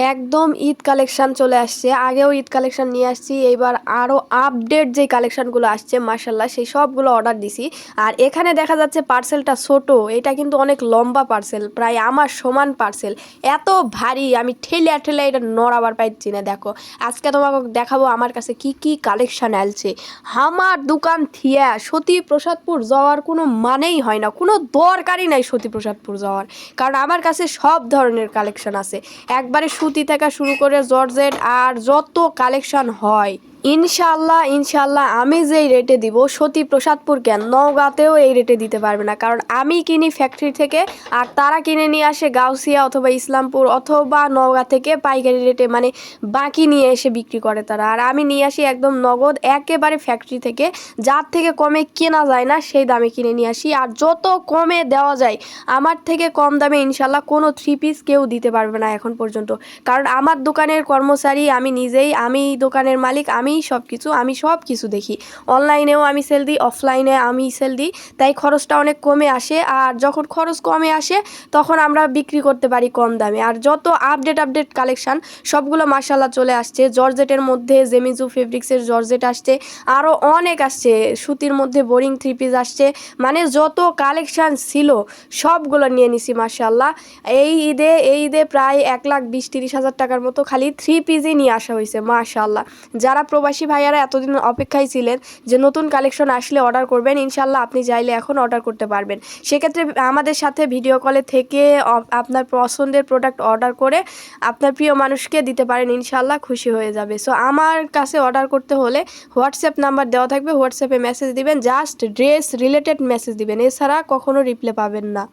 একদম ঈদ কালেকশন চলে আসছে। আগেও ঈদ কালেকশন নিয়ে আসছি, এইবার আরও আপডেট যে কালেকশনগুলো আসছে মাশাল্লাহ সেই সবগুলো অর্ডার দিছি। আর এখানে দেখা যাচ্ছে পার্সেলটা ছোট, এটা কিন্তু অনেক লম্বা পার্সেল, প্রায় আমার সমান পার্সেল। এত ভারী, আমি ঠেলে ঠেলে এটা নড়াবার পাইছি না। দেখো আজকে তোমাকে দেখাবো আমার কাছে কি কি কালেকশন আলছে। আমার দোকান থিয়া সতীপ্রসাদপুর যাওয়ার কোনো মানেই হয় না, কোনো দরকারই নাই সতীপ্রসাদপুর যাওয়ার, কারণ আমার কাছে সব ধরনের কালেকশন আছে। একবারে সুতি থেকে শুরু করে জর্জেট আর যত কালেকশন হয় ইনশাল্লাহ ইনশাল্লাহ আমি যেই রেটে দিব সতীপ্রসাদপুর কেন নওগাঁতেও এই রেটে দিতে পারবে না, কারণ আমি কিনি ফ্যাক্টরি থেকে আর তারা কিনে নিয়ে আসে গাউসিয়া অথবা ইসলামপুর অথবা নওগাঁ থেকে পাইকারি রেটে, মানে বাকি নিয়ে এসে বিক্রি করে তারা। আর আমি নিয়ে আসি একদম নগদ একেবারে ফ্যাক্টরি থেকে, যার থেকে কমে কেনা যায় না সেই দামে কিনে নিয়ে আসি। আর যত কমে দেওয়া যায় আমার থেকে কম দামে ইনশাল্লাহ কোনো থ্রি পিস কেউ দিতে পারবে না এখন পর্যন্ত, কারণ আমার দোকানের কর্মচারী আমি নিজেই, আমি দোকানের মালিক, আমি সব কিছু দেখি। অনলাইনেও আমি সেল দিই, অফলাইনে আমি সেল দিই, তাই খরচটা অনেক কমে আসে। আর যখন খরচ কমে আসে তখন আমরা বিক্রি করতে পারি কম দামে। আর যত আপডেট কালেকশান সবগুলো মাশাল্লাহ চলে আসছে। জর্জেটের মধ্যে জেমিজু ফেব্রিক্সের জর্জেট আসছে, আরও অনেক আসছে। সুতির মধ্যে বোরিং থ্রি পিস আসছে, মানে যত কালেকশান ছিল সবগুলো নিয়ে নিছি মাশাল্লাহ। এই ঈদে প্রায় 1,20,30,000 টাকার মতো খালি থ্রি পিসই নিয়ে আসা হয়েছে মাশাল্লাহ। যারা প্রবাসী ভাইয়ারা এতদিন অপেক্ষায় ছিলেন যে নতুন কালেকশন আসলে অর্ডার করবেন, ইনশাল্লাহ আপনি চাইলে এখন অর্ডার করতে পারবেন। সেক্ষেত্রে আমাদের সাথে ভিডিও কলে থেকে আপনার পছন্দের প্রোডাক্ট অর্ডার করে আপনার প্রিয় মানুষকে দিতে পারেন, ইনশাল্লাহ খুশি হয়ে যাবে। সো আমার কাছে অর্ডার করতে হলে হোয়াটসঅ্যাপ নাম্বার দেওয়া থাকবে, হোয়াটসঅ্যাপে মেসেজ দিবেন, জাস্ট ড্রেস রিলেটেড মেসেজ দিবেন, এছাড়া কখনো রিপ্লাই পাবেন না।